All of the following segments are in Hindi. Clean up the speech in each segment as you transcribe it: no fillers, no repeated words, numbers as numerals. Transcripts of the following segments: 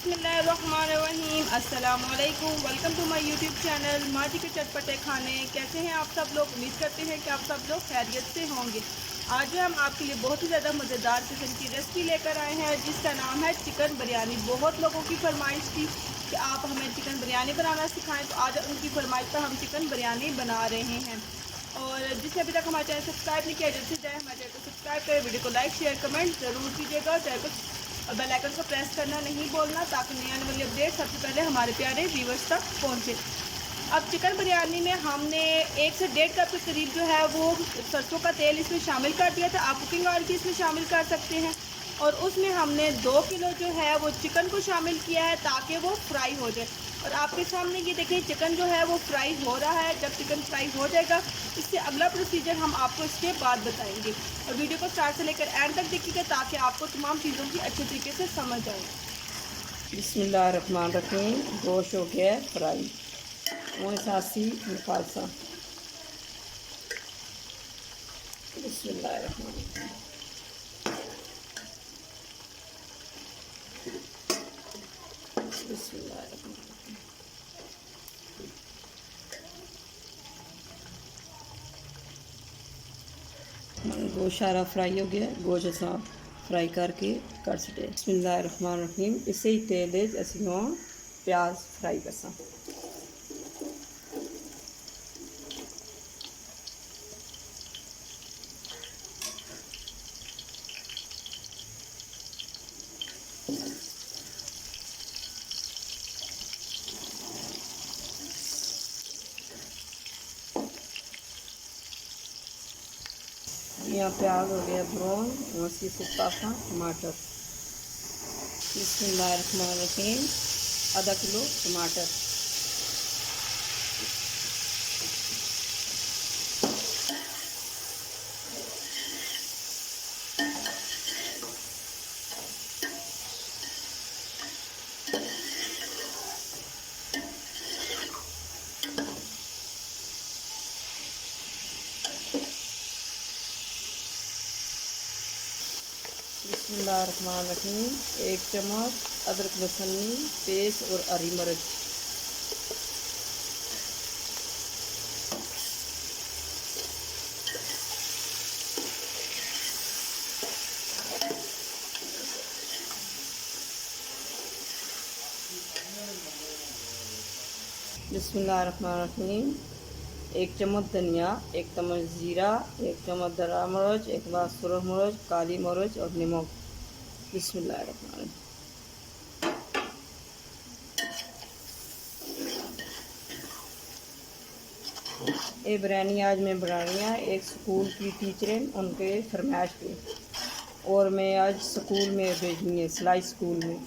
बिस्मिल्लाहिर्रहमानिर्रहीम। अस्सलामुअलैकुम। Welcome to my YouTube channel Maaji के चटपटे खाने। कैसे हैं आप सब लोग? उम्मीद करते हैं कि आप सब लोग खैरियत से होंगे। आज हम आपके लिए बहुत ही ज़्यादा मज़ेदार किस्म की रेसिपी लेकर आए हैं जिसका नाम है चिकन बिरयानी। बहुत लोगों की फरमाइश थी कि आप हमें चिकन बिरयानी बनाना सिखाएं, तो आज उनकी फरमाइश पर हम चिकन बिरयानी बना रहे हैं। और जिसने अभी तक हमारे चैनल सब्सक्राइब नहीं किया, जल्द से जाए हमारे चैनल को सब्सक्राइब करें, वीडियो को लाइक शेयर कमेंट ज़रूर कीजिएगा, चैनल को बेल आइकन को प्रेस करना नहीं बोलना, ताकि नई आने वाली अपडेट सबसे पहले हमारे प्यारे व्यूवर्स तक पहुंचे। अब चिकन बिरयानी में हमने 1 से 1.5 कप के करीब जो है वो सरसों का तेल इसमें शामिल कर दिया था। आप कुकिंग ऑयल भी इसमें शामिल कर सकते हैं। और उसमें हमने 2 किलो जो है वो चिकन को शामिल किया है ताकि वो फ्राई हो जाए। और आपके सामने ये देखें चिकन जो है वो फ्राई हो रहा है। जब चिकन फ्राई हो जाएगा, इससे अगला प्रोसीजर हम आपको इसके बाद बताएंगे। और वीडियो को स्टार्ट से लेकर एंड तक देखिएगा ताकि आपको तमाम चीज़ों की अच्छे तरीके से समझ आए। बिस्मिल्लाहिर्रहमानिर्रहीम। गोश्त हो गया है फ्राई। वो सासी मुखालसा। बिस्मिल्लाहिर्रहमानिर्रहीम। बिस्मिल्लाहिर्रहमानिर्रहीम। गोश्त सारा फ्राई हो गया। गोश्त असा फ्राई करके कर सटे। बिस्मिल्लाहिर्रहमानिर्रहीम। इसे ही तेल असीं प्याज फ्राई करसा। यहाँ प्याज हो गया ब्राउन। उसी से पासा टमाटर। बिस्मिल्लाहिर्रहमानिर्रहीम। आधा किलो टमाटर। बिस्मिल्लाहिर्रहमानिर्रहीम। 1 चम्मच अदरक लहसुन पेस्ट और हरी मिर्च। बिस्मिल्लाहिर्रहमानिर्रहीम। 1 चम्मच धनिया, 1 चम्मच जीरा, 1 चम्मच दरा मिर्च, 1 ग्लास सुरख मिर्च, काली मिर्च और नमक। बिस्मिल्लाहिर्रहमानिर्रहीम। ये बिरयानी आज मैं बना रही हूँ एक स्कूल की टीचर हैं, उनके फरमाइश पे। और मैं आज स्कूल में भेजनी है, सिलाई स्कूल में।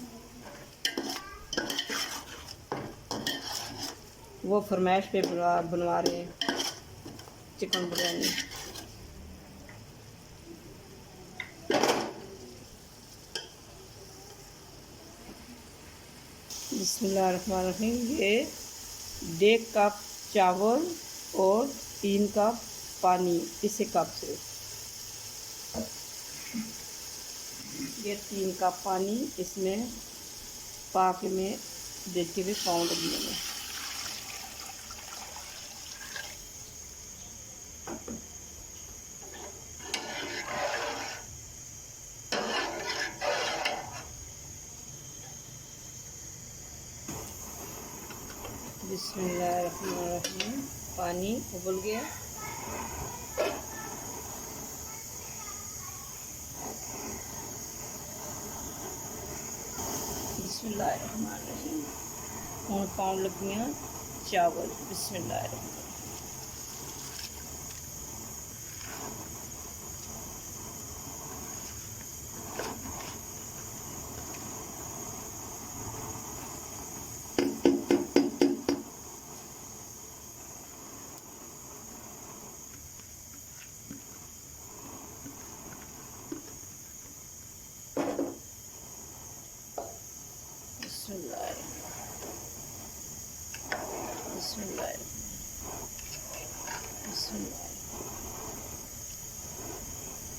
वो फरमाइश पे बनवा रहे हैं चिकन बिरयानी। बिस्मिल्लाहिर्रहमानिर्रहीम। ये 1.5 कप चावल और 3 कप पानी, इसी कप से ये 3 कप पानी इसमें पाके में देखते हुए पाउंड दिए में। बिस्मिल्लाहिर्रहमानिर्रहीम। पानी उबल गया। बिस्मिल्लाहिर्रहमानिर्रहीम। और पाउंड लग गया चावल। बिस्मिल्लाहिर्रहमानिर्रहीम।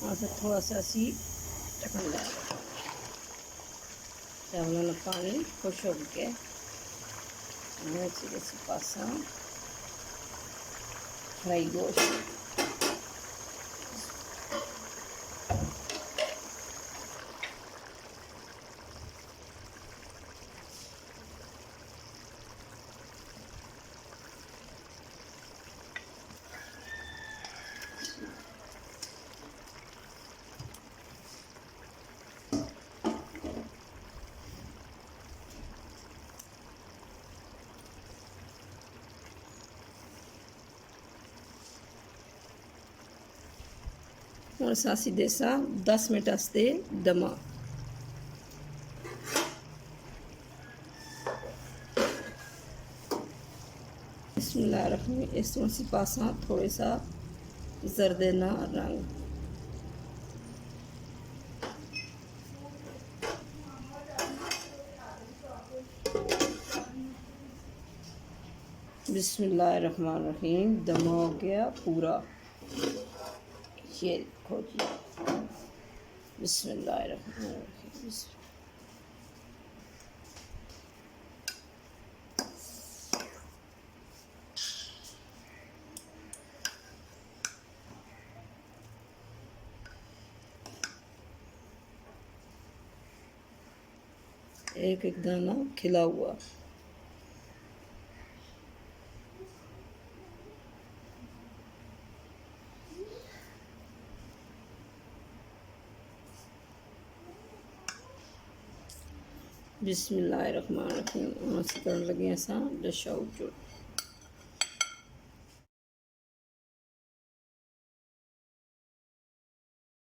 और फिर थोड़ा सा सी ढक्कन लगा। चावलों में पानी खुश हो के पासा फ्राई गोश्त और सासी देसा 10 मिनट वास्ते दमा बिस्मिल्लाहिर्रहमानिर्रहीम। इस तुलसी पासा थोड़ा सा जरदेना रंग बिस्मिल्लाहिर्रहमानिर्रहीम। दम हो गया पूरा, ये देखो जी। बिस्मिल्लाहिर्रहमानिर्रहीम। एक एक दाना खिला हुआ। बिस्मिल्लाहिर्रहमानिर्रहीम। करन लगे असां डिश आउट जो